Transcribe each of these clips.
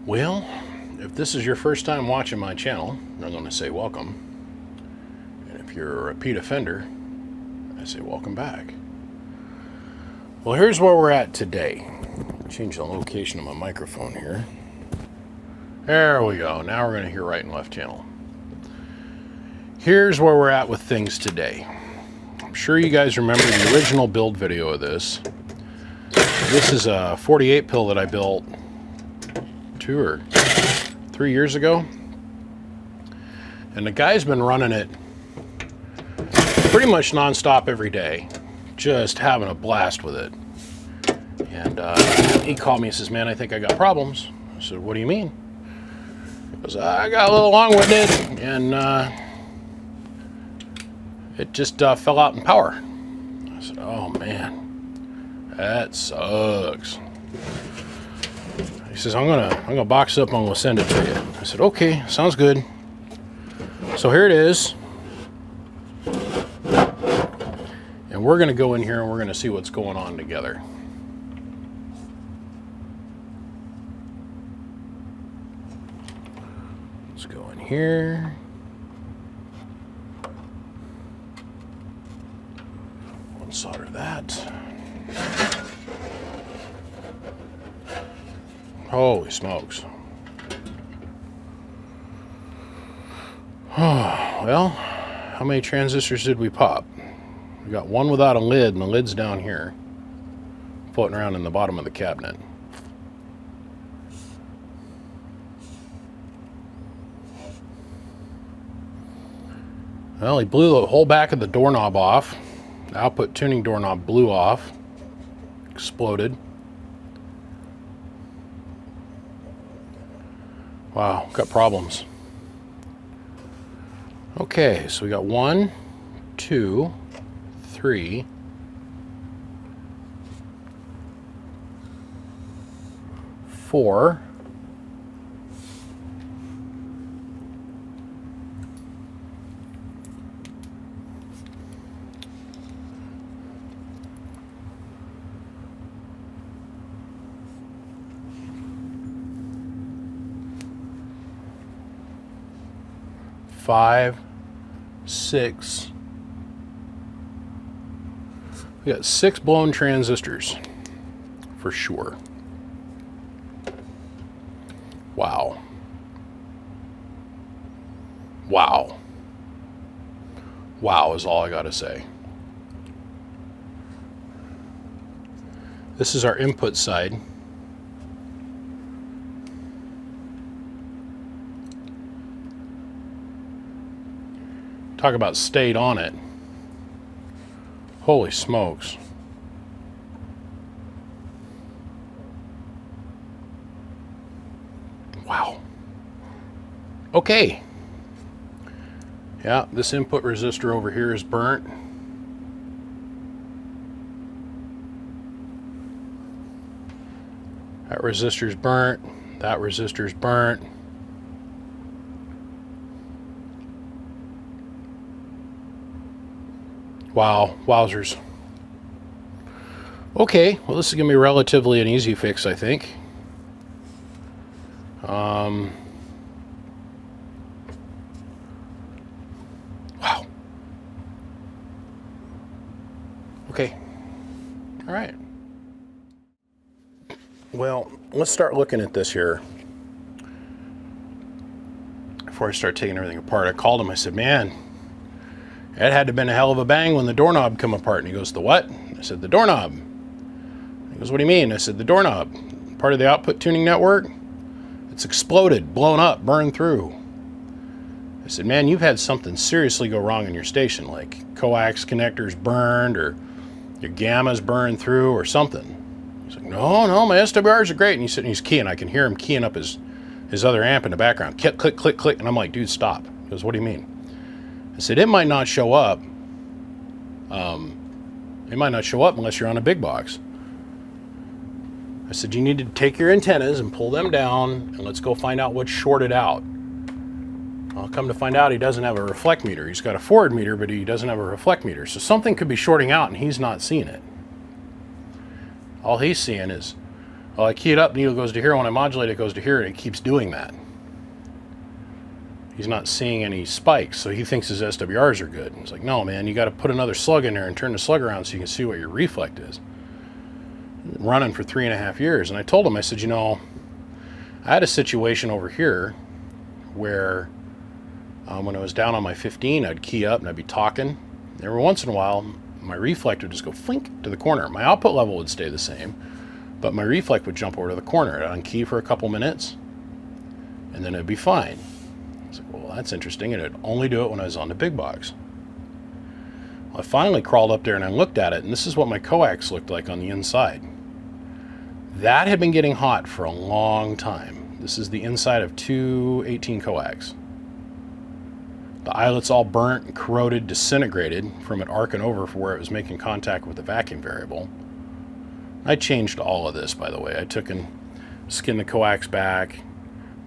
Well, if this is your first time watching my channel, I'm going to say welcome. And if you're a repeat offender, I say welcome back. Well, here's where we're at today. Change the location of my microphone here. There we go. Now we're going to hear right and left channel. Here's where we're at with things today. I'm sure you guys remember the original build video of this. This is a 48 pill that I built 2 or 3 years ago. And the guy's been running it pretty much non-stop every day. Just having a blast with it. And he called me and says, man, I think I got problems. I said, what do you mean? He goes, I got a little long-winded and it just fell out in power. I said, oh man, that sucks. He says, I'm gonna box it up and we'll send it to you. I said, okay, sounds good. So here it is. And we're gonna go in here and we're gonna see what's going on together. Let's go in here. Solder that. Holy smokes. Well, how many transistors did we pop? We got one without a lid, and the lid's down here, floating around in the bottom of the cabinet. Well, he blew the whole back of the doorknob off. The output tuning doorknob blew off, exploded. Wow, got problems. Okay, so we got 1, 2, 3, 4. 5, 6. We got 6 blown transistors for sure. Wow. Wow. Wow is all I gotta say. This is our input side. Talk about stayed on it. Holy smokes. Wow. Okay. Yeah, this input resistor over here is burnt. That resistor's burnt. That resistor's burnt. Wow, wowzers. Okay, well this is going to be relatively an easy fix, I think. Wow. Okay. All right. Well, let's start looking at this here. Before I start taking everything apart, I called him. I said, man, that had to have been a hell of a bang when the doorknob come apart. And he goes, the what? I said, the doorknob. He goes, what do you mean? I said, the doorknob. Part of the output tuning network. It's exploded, blown up, burned through. I said, man, you've had something seriously go wrong in your station, like coax connectors burned or your gamma's burned through or something. He's like, no, my SWRs are great. And he's keying. I can hear him keying up his other amp in the background. Click, click, click, click. And I'm like, dude, stop. He goes, what do you mean? I said, it might not show up. It might not show up unless you're on a big box. I said, you need to take your antennas and pull them down and let's go find out what's shorted out. I'll come to find out he doesn't have a reflect meter. He's got a forward meter, but he doesn't have a reflect meter. So something could be shorting out and he's not seeing it. All he's seeing is Well, I key it up, needle goes to here. When I modulate, it goes to here, and it keeps doing that. He's not seeing any spikes, so he thinks his SWRs are good. It's like, no, man, you got to put another slug in there and turn the slug around so you can see what your reflect is. Running for 3.5 years, and I told him, I said, you know, I had a situation over here where when I was down on my 15, I'd key up and I'd be talking. Every once in a while, my reflect would just go flink to the corner. My output level would stay the same, but my reflect would jump over to the corner. I'd unkey for a couple minutes, and then it'd be fine. I was like, well, that's interesting, and it'd only do it when I was on the big box. Well, I finally crawled up there and I looked at it, and this is what my coax looked like on the inside. That had been getting hot for a long time. This is the inside of two 18 coax. The eyelets all burnt and corroded, disintegrated from it arcing over for where it was making contact with the vacuum variable. I changed all of this, by the way. I took and skinned the coax back,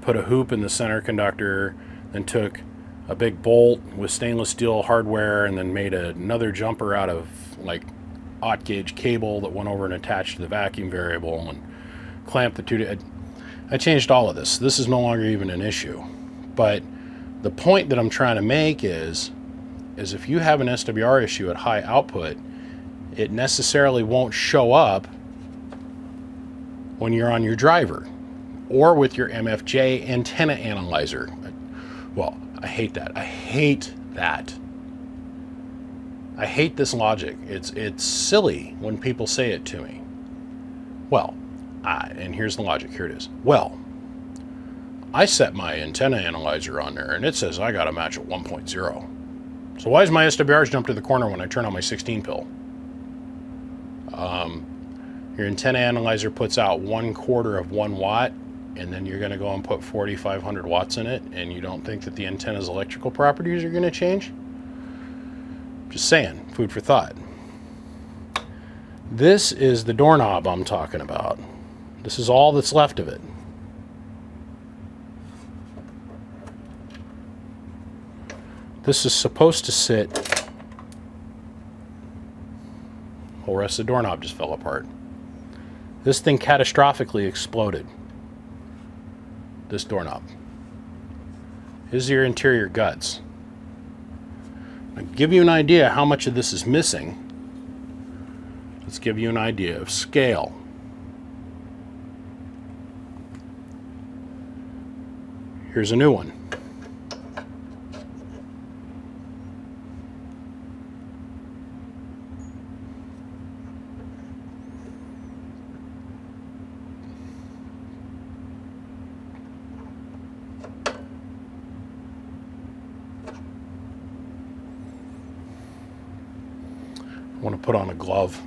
put a hoop in the center conductor, then took a big bolt with stainless steel hardware and then made another jumper out of like aught gauge cable that went over and attached to the vacuum variable and clamped the two. I changed all of this. This is no longer even an issue. But the point that I'm trying to make is if you have an SWR issue at high output, it necessarily won't show up when you're on your driver or with your MFJ antenna analyzer. Well, I hate that. I hate that. I hate this logic. It's silly when people say it to me. Well, and here's the logic. Here it is. Well, I set my antenna analyzer on there, and it says I got a match at 1.0. So why is my SWRs jump to the corner when I turn on my 16 pill? Your antenna analyzer puts out 1/4 of 1 watt, and then you're going to go and put 4,500 watts in it, and you don't think that the antenna's electrical properties are going to change? Just saying, food for thought. This is the doorknob I'm talking about. This is all that's left of it. This is supposed to sit. The whole rest of the doorknob just fell apart. This thing catastrophically exploded. This doorknob. Here's your interior guts. I'll give you an idea how much of this is missing. Let's give you an idea of scale. Here's a new one. I want to put on a glove.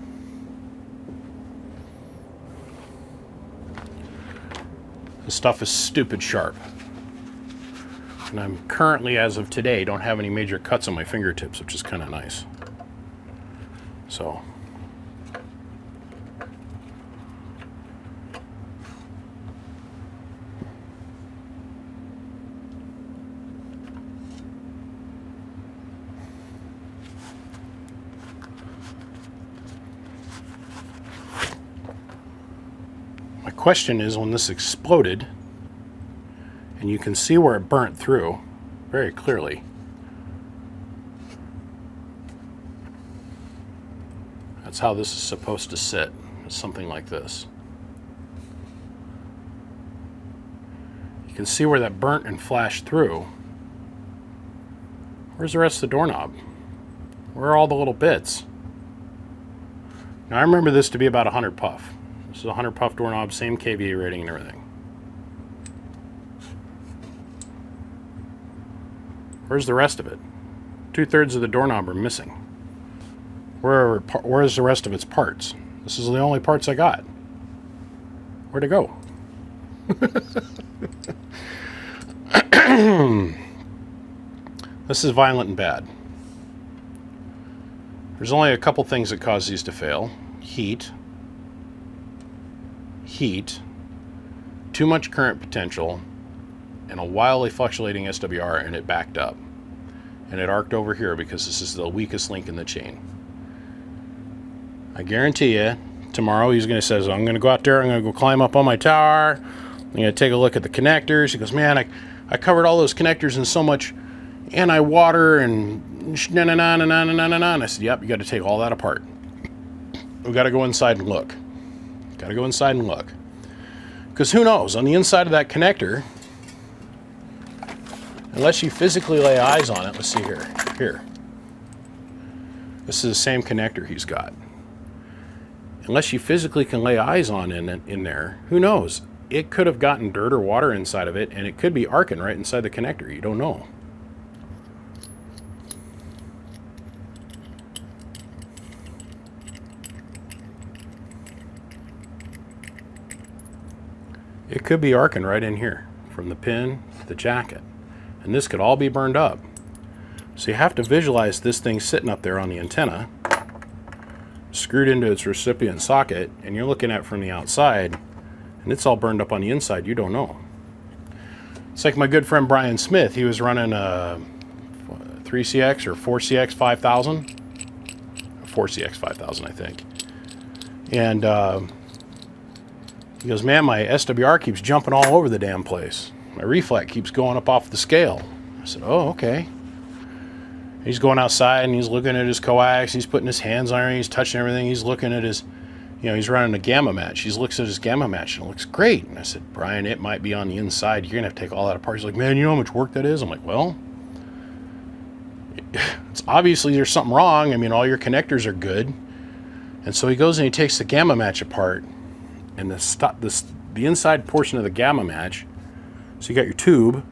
This stuff is stupid sharp. And I'm currently, as of today, don't have any major cuts on my fingertips, which is kind of nice. So. My question is, when this exploded, and you can see where it burnt through very clearly. That's how this is supposed to sit, something like this. You can see where that burnt and flashed through. Where's the rest of the doorknob? Where are all the little bits? Now I remember this to be about 100 puff. This is a 100 puff doorknob, same kVA rating and everything. Where's the rest of it? 2/3 of the doorknob are missing. Where's the rest of its parts? This is the only parts I got. Where'd it go? This is violent and bad. There's only a couple things that cause these to fail. Heat, too much current potential, and a wildly fluctuating SWR, and it backed up. And it arced over here because this is the weakest link in the chain. I guarantee you, tomorrow. He's going to say, I'm going to go out there, I'm going to go climb up on my tower, I'm going to take a look at the connectors. He goes, man, I covered all those connectors in so much anti-water and na-na-na-na-na-na-na-na. And I said, yep, you got to take all that apart. We got to go inside and look. Got to go inside and look. Because who knows, on the inside of that connector, unless you physically lay eyes on it, let's see here. Here. This is the same connector he's got. Unless you physically can lay eyes on in there, who knows? It could have gotten dirt or water inside of it, and it could be arcing right inside the connector. You don't know. It could be arcing right in here, from the pin to the jacket. And this could all be burned up. So you have to visualize this thing sitting up there on the antenna, screwed into its recipient socket, and you're looking at it from the outside, and it's all burned up on the inside. You don't know. It's like my good friend Brian Smith. He was running a 3CX or 4CX 5000. 4CX 5000, I think. And he goes, man, my SWR keeps jumping all over the damn place. My reflect keeps going up off the scale. I said, oh, okay. He's going outside and he's looking at his coax. He's putting his hands on it. He's touching everything. He's looking at his, he's running a gamma match. He looks at his gamma match and it looks great. And I said, Brian, it might be on the inside. You're going to have to take all that apart. He's like, man, you know how much work that is? I'm like, well, it's obviously there's something wrong. I mean, all your connectors are good. And so he goes and he takes the gamma match apart, and the inside portion of the gamma match, so you got your tube,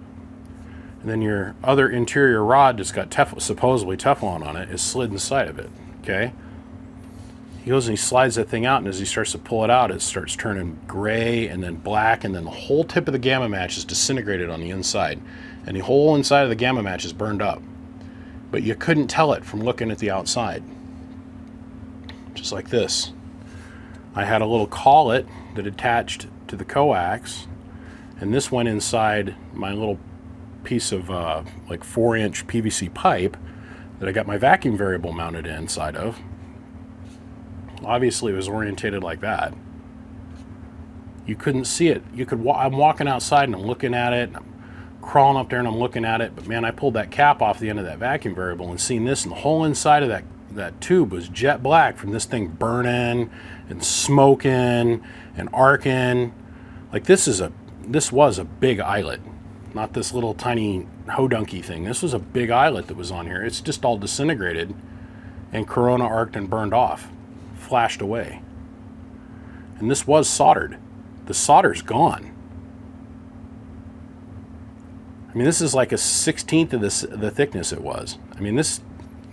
and then your other interior rod that's got supposedly Teflon on it is slid inside of it, okay? He goes and he slides that thing out, and as he starts to pull it out, it starts turning gray and then black, and then the whole tip of the gamma match is disintegrated on the inside, and the whole inside of the gamma match is burned up. But you couldn't tell it from looking at the outside. Just like this. I had a little collet that attached to the coax, and this went inside my little piece of like 4-inch PVC pipe that I got my vacuum variable mounted inside of. Obviously it was orientated like that. You couldn't see it. I'm walking outside and I'm looking at it, and I'm crawling up there and I'm looking at it, but man, I pulled that cap off the end of that vacuum variable and seen this, and the whole inside of that tube was jet black from this thing burning and smoking and arcing. Like this was a big eyelet, not this little tiny hodunky thing. This was a big eyelet that was on here. It's just all disintegrated and corona arced and burned off, flashed away. And this was soldered. The solder's gone. I mean, this is like a 1/16 of the thickness it was. I mean, this,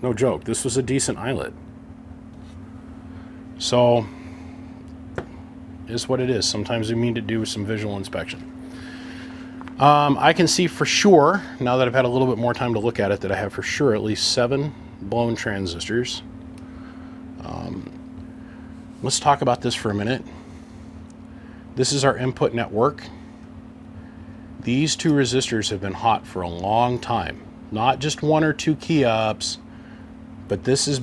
no joke, this was a decent eyelet. So, it's what it is. Sometimes we need to do some visual inspection. I can see for sure, now that I've had a little bit more time to look at it, that I have for sure at least 7 blown transistors. Let's talk about this for a minute. This is our input network. These 2 resistors have been hot for a long time. Not just 1 or 2 key ups, but this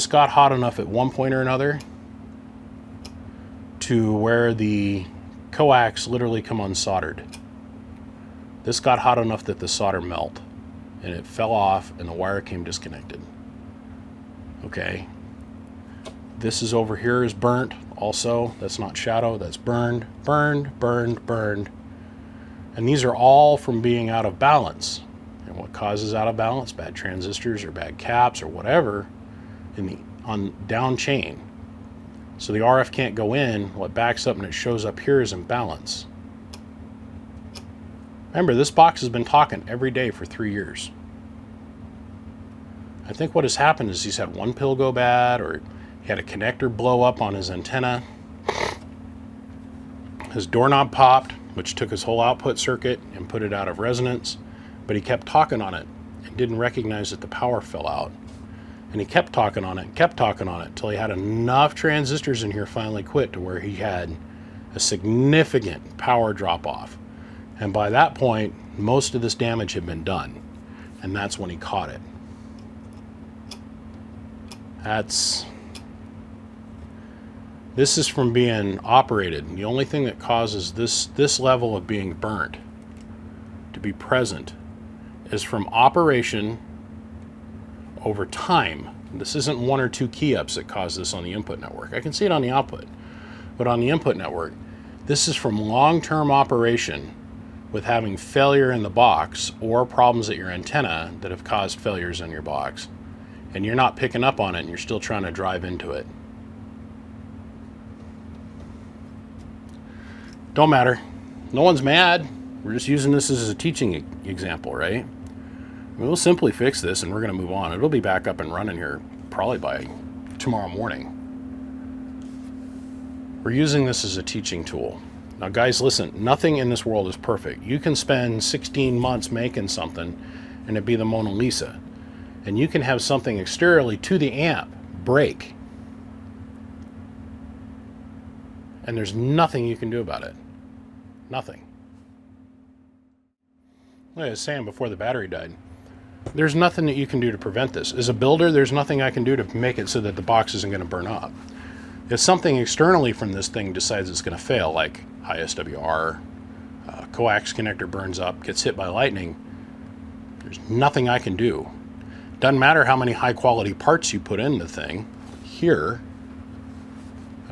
got hot enough at one point or another to where the coax literally come unsoldered. This got hot enough that the solder melt, and it fell off and the wire came disconnected. Okay. This is over here is burnt also. That's not shadow, that's burned, burned, burned, burned. And these are all from being out of balance. And what causes out of balance? Bad transistors or bad caps or whatever on down chain. So the RF can't go in. What backs up and it shows up here is imbalance. Remember, this box has been talking every day for 3 years. I think what has happened is he's had one pill go bad, or he had a connector blow up on his antenna. His doorknob popped, which took his whole output circuit and put it out of resonance, but he kept talking on it and didn't recognize that the power fell out. And he kept talking on it until he had enough transistors in here finally quit to where he had a significant power drop off. And by that point, most of this damage had been done. And that's when he caught it. This is from being operated. The only thing that causes this level of being burnt to be present is from operation over time. This isn't one or two key ups that cause this on the input network. I can see it on the output, but on the input network, this is from long-term operation with having failure in the box or problems at your antenna that have caused failures in your box, and you're not picking up on it and you're still trying to drive into it. Don't matter. No one's mad. We're just using this as a teaching example, right? We'll simply fix this and we're going to move on. It'll be back up and running here probably by tomorrow morning. We're using this as a teaching tool. Now guys, listen, nothing in this world is perfect. You can spend 16 months making something and it be the Mona Lisa. And you can have something exteriorly to the amp break. And there's nothing you can do about it. Nothing. Like I was saying before the battery died, there's nothing that you can do to prevent this. As a builder, there's nothing I can do to make it so that the box isn't going to burn up. If something externally from this thing decides it's going to fail, like high SWR, coax connector burns up, gets hit by lightning, there's nothing I can do. Doesn't matter how many high quality parts you put in the thing here,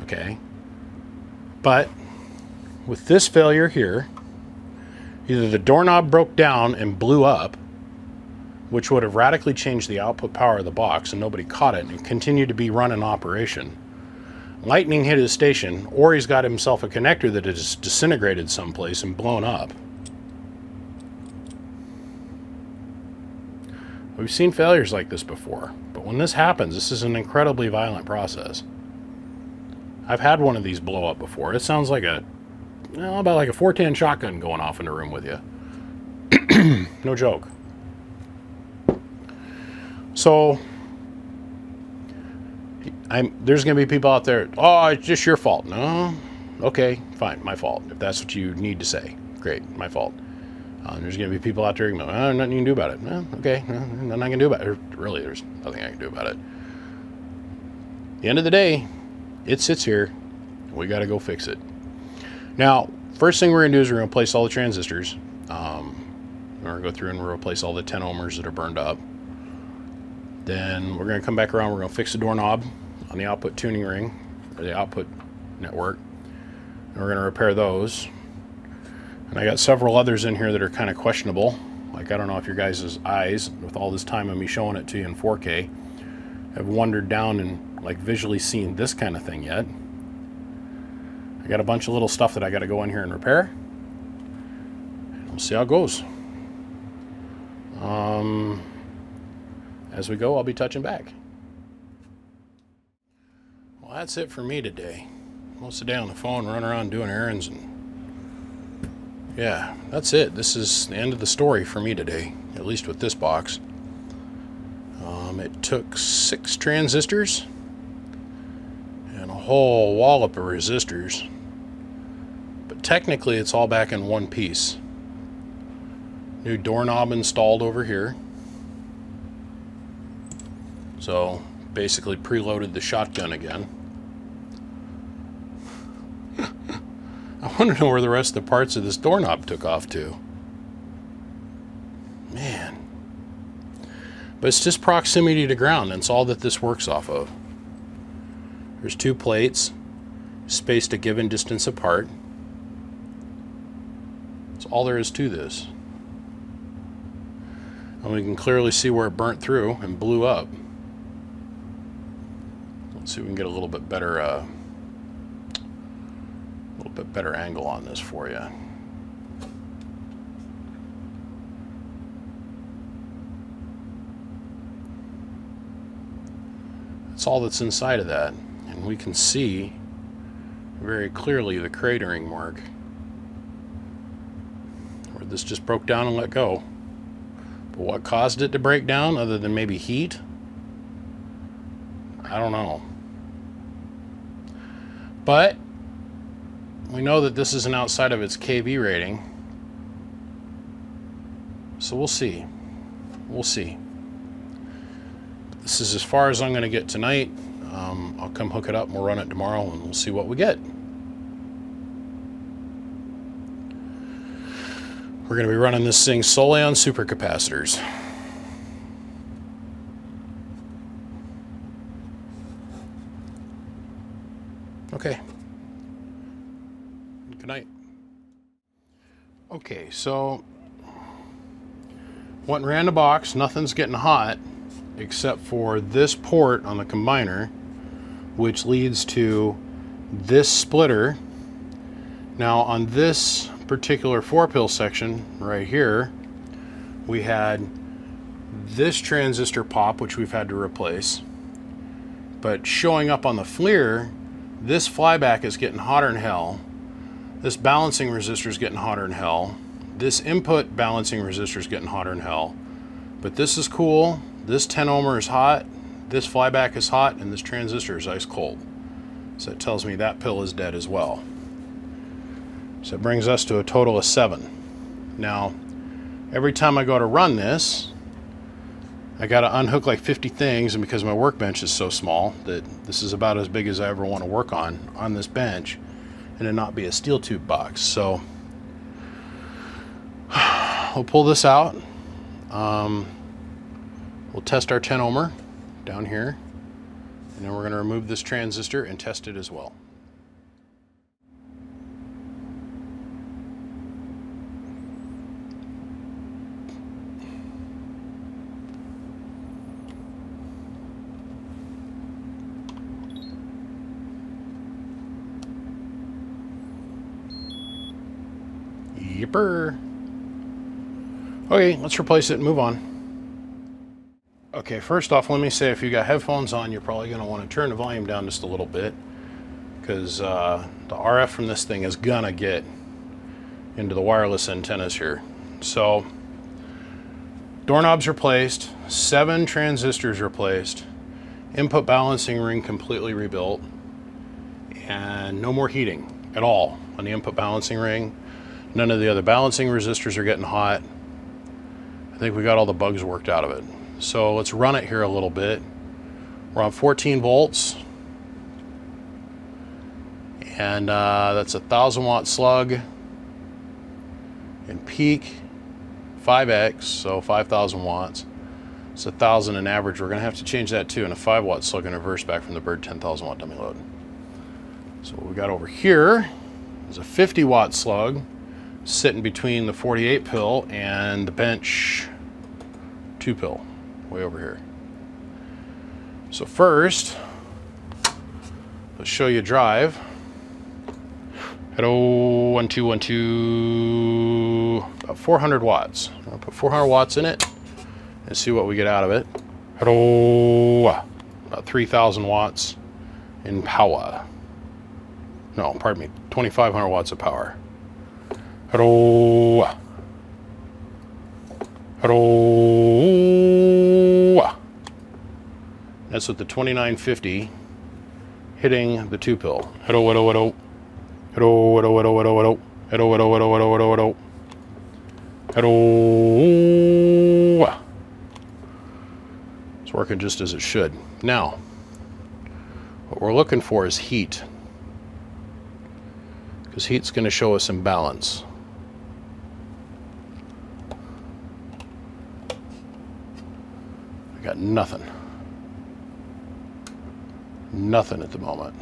okay? But with this failure here, either the doorknob broke down and blew up, which would have radically changed the output power of the box and nobody caught it and it continued to be run in operation. Lightning hit his station, or he's got himself a connector that has disintegrated someplace and blown up. We've seen failures like this before, but when this happens, this is an incredibly violent process. I've had one of these blow up before. It sounds like about like a 410 shotgun going off in the room with you. No joke. So, there's going to be people out there, oh, it's just your fault. No? Okay, fine, my fault. If that's what you need to say. Great, my fault. There's going to be people out there going, oh, nothing you can do about it. No, okay, nothing I can do about it. Really, there's nothing I can do about it. At the end of the day, it sits here. We got to go fix it. Now, first thing we're going to do is we're going to replace all the transistors. We're going to go through and we'll replace all the 10 ohmers that are burned up. Then we're going to come back around. We're going to fix the doorknob on the output tuning ring, or the output network. And we're going to repair those. And I got several others in here that are kind of questionable. Like, I don't know if your guys' eyes, with all this time of me showing it to you in 4K, have wandered down and like visually seen this kind of thing yet. I got a bunch of little stuff that I got to go in here and repair. And we'll see how it goes. As we go, I'll be touching back. Well, that's it for me today. Most of the day on the phone, running around doing errands, and yeah, that's it. This is the end of the story for me today, at least with this box. It took 6 transistors and a whole wallop of resistors, but technically it's all back in one piece. New doorknob installed over here. So basically preloaded the shotgun again. I want to know where the rest of the parts of this doorknob took off to. Man. But it's just proximity to ground. That's all that this works off of. There's 2 plates, spaced a given distance apart. That's all there is to this. And we can clearly see where it burnt through and blew up. Let's see if we can get a little bit better angle on this for you. That's all that's inside of that, and we can see very clearly the cratering mark where this just broke down and let go. But what caused it to break down, other than maybe heat? I don't know. But we know that this isn't outside of its kV rating, so we'll see. We'll see. This is as far as I'm going to get tonight. I'll come hook it up and we'll run it tomorrow and we'll see what we get. We're going to be running this thing solely on supercapacitors. Okay. Good night. Okay, so went and ran the box. Nothing's getting hot except for this port on the combiner, which leads to this splitter. Now on this particular 4-pill section right here, we had this transistor pop, which we've had to replace, but showing up on the FLIR, this flyback is getting hotter than hell. This balancing resistor is getting hotter than hell. This input balancing resistor is getting hotter than hell. But this is cool. This 10 ohmer is hot. This flyback is hot, and this transistor is ice cold. So it tells me that pill is dead as well. So it brings us to a total of 7. Now, every time I go to run this, I got to unhook like 50 things, and because my workbench is so small that this is about as big as I ever want to work on this bench, and it not be a steel tube box. So we'll pull this out. We'll test our 10 ohmer down here, and then we're going to remove this transistor and test it as well. Yipper. Okay, let's replace it and move on. Okay, first off, let me say if you got headphones on, you're probably going to want to turn the volume down just a little bit, because the RF from this thing is going to get into the wireless antennas here. So, doorknobs replaced, 7 transistors replaced, input balancing ring completely rebuilt, and no more heating at all on the input balancing ring. None of the other balancing resistors are getting hot. I think we got all the bugs worked out of it. So let's run it here a little bit. We're on 14 volts. And that's a 1,000 watt slug. And peak 5x, so 5,000 watts. It's 1,000 in average. We're going to have to change that too. And a 5 watt slug and reverse back from the Bird 10,000 watt dummy load. So what we got over here is a 50 watt slug sitting between the 48 pill and the bench 2 pill way over here. So first, let's show you drive. Hello, 1 2 1 2, about 400 watts. I'll put 400 watts in it and see what we get out of it. Hello, about 3,000 watts in power. No, pardon me, 2,500 watts of power. Hello. Hello. That's with the 2950 hitting the 2 pill. Hello, hello, hello. Hello, hello, hello, hello, hello. Hello, hello, hello, hello, hello, hello. Hello. It's working just as it should. Now, what we're looking for is heat, because heat's going to show us imbalance. Got nothing. Nothing at the moment.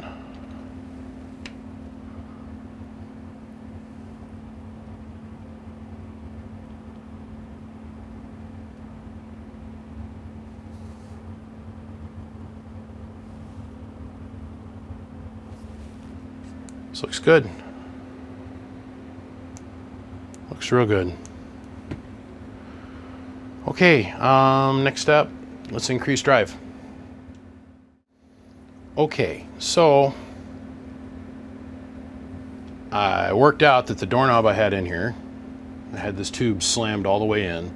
This looks good. Looks real good. Okay, next up, let's increase drive. Okay, so I worked out that the doorknob I had in here, I had this tube slammed all the way in,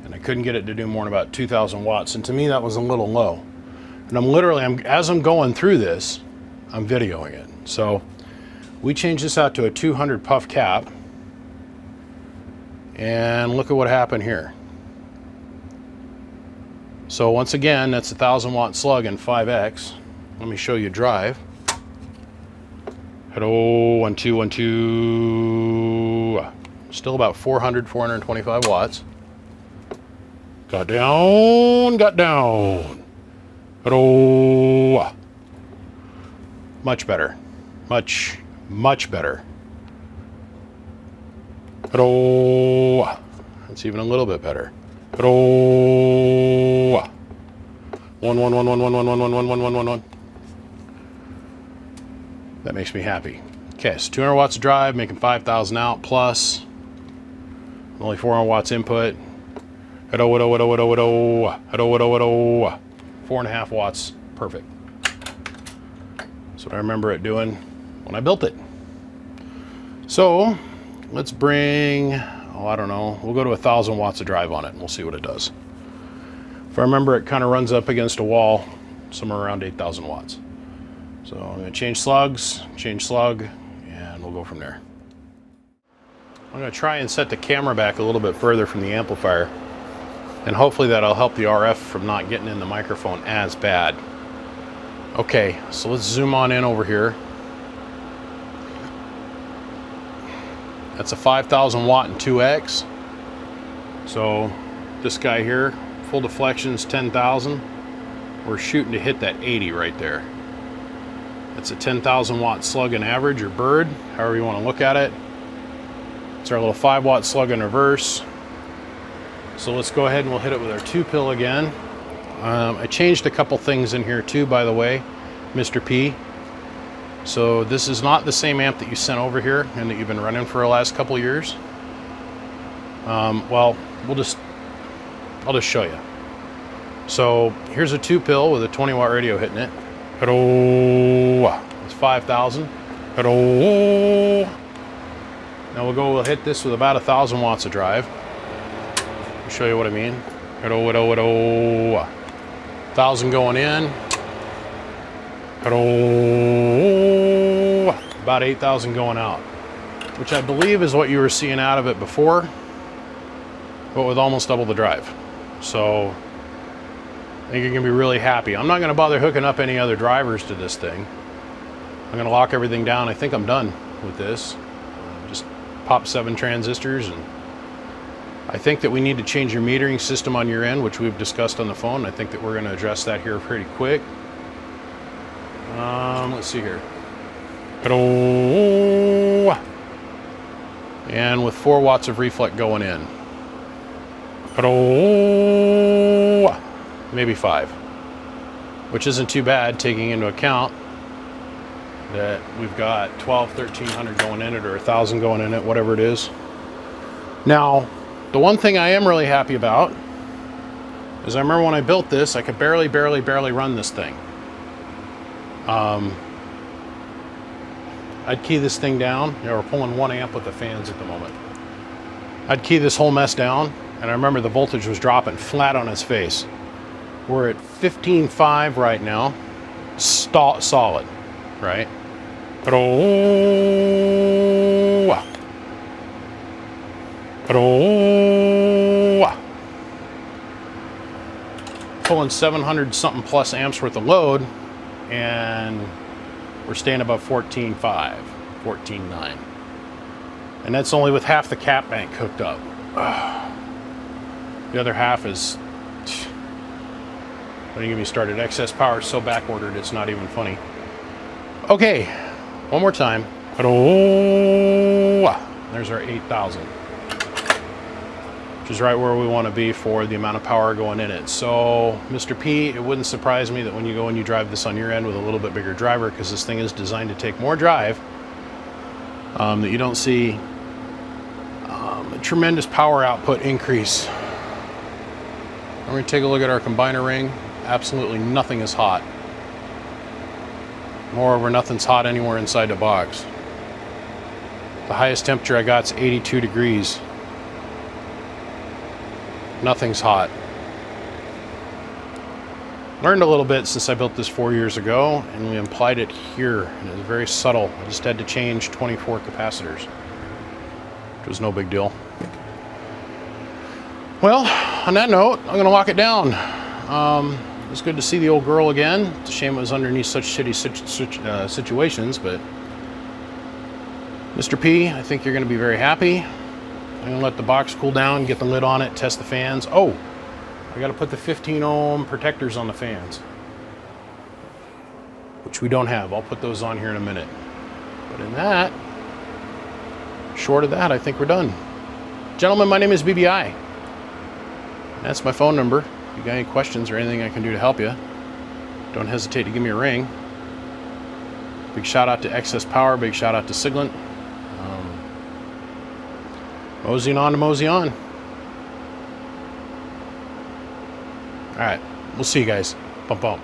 and I couldn't get it to do more than about 2,000 watts, and to me that was a little low. And as I'm going through this, I'm videoing it. So we changed this out to a 200 puff cap, and look at what happened here. So once again, that's a 1,000 watt slug in 5x. Let me show you drive. Hello, 1, 2, 1, 2. Still about 400, 425 watts. Got down, got down. Hello. Much better. Much, much better. Hello. That's even a little bit better. Hello. 1, 1, 1, 1, 1, 1, 1, 1, 1, 1, 1, 1, 1. That makes me happy. Okay, so 200 watts of drive, making 5,000 out plus. Only 400 watts input. Hello, hello, hello, hello, hello. Hello, hello, hello. 4.5 watts, perfect. That's what I remember it doing when I built it. So let's bring, I don't know, we'll go to 1,000 watts of drive on it and we'll see what it does. If I remember, it kind of runs up against a wall somewhere around 8,000 watts. So I'm going to change slugs, change slug, and we'll go from there. I'm going to try and set the camera back a little bit further from the amplifier, and hopefully that'll help the RF from not getting in the microphone as bad. Okay, so let's zoom on in over here. That's a 5,000 watt and 2X. So this guy here, full deflection's 10,000. We're shooting to hit that 80 right there. That's a 10,000 watt slug in average, or bird, however you want to look at it. It's our little 5 watt slug in reverse. So let's go ahead and we'll hit it with our 2-pill again. I changed a couple things in here too, by the way, Mr. P. So this is not the same amp that you sent over here and that you've been running for the last couple years. Well, I'll just show you. So here's a 2-pill with a 20 watt radio hitting it. Hello. It's 5,000. Hello. Now we'll hit this with about 1,000 watts of drive. I'll show you what I mean. Hello, hello, hello. 1,000 going in. Hello. About 8,000 going out, which I believe is what you were seeing out of it before, but with almost double the drive. So I think you're going to be really happy. I'm not going to bother hooking up any other drivers to this thing. I'm going to lock everything down. I think I'm done with this. Just pop 7 transistors, and I think that we need to change your metering system on your end, which we've discussed on the phone. I think that we're going to address that here pretty quick. Let's see here. Hello. And with 4 watts of reflect going in. Hello. Maybe 5, which isn't too bad, taking into account that we've got 1,300 going in it, or 1,000 going in it, whatever it is. Now, the one thing I am really happy about is I remember when I built this, I could barely run this thing. I'd key this thing down. You know, we're pulling 1 amp with the fans at the moment. I'd key this whole mess down, and I remember the voltage was dropping flat on its face. We're at 15.5 right now, solid, right? Hello. Hello. Pulling 700 something plus amps worth of load, and we're staying above 14.5, 14.9. And that's only with half the cap bank hooked up. The other half is, don't even get me started. Excess power is so backordered, it's not even funny. Okay, one more time. Hello. There's our 8,000, which is right where we want to be for the amount of power going in it. So, Mr. P, it wouldn't surprise me that when you go and you drive this on your end with a little bit bigger driver, because this thing is designed to take more drive, that you don't see a tremendous power output increase. We're going to take a look at our combiner ring. Absolutely nothing is hot. Moreover, nothing's hot anywhere inside the box. The highest temperature I got is 82 degrees. Nothing's hot. Learned a little bit since I built this 4 years ago, and we applied it here, and it was very subtle. I just had to change 24 capacitors, which was no big deal. Well, on that note, I'm going to lock it down. was good to see the old girl again. It's a shame it was underneath such shitty situations, but Mr. P, I think you're going to be very happy. I'm going to let the box cool down, get the lid on it, test the fans. Oh, I got to put the 15 ohm protectors on the fans, which we don't have. I'll put those on here in a minute. But in that, short of that, I think we're done. Gentlemen, my name is BBI. That's my phone number. If you got any questions or anything I can do to help you, don't hesitate to give me a ring. Big shout out to Excess Power. Big shout out to Siglent. Moseying on to mosey on. All right, we'll see you guys. Bump, bump.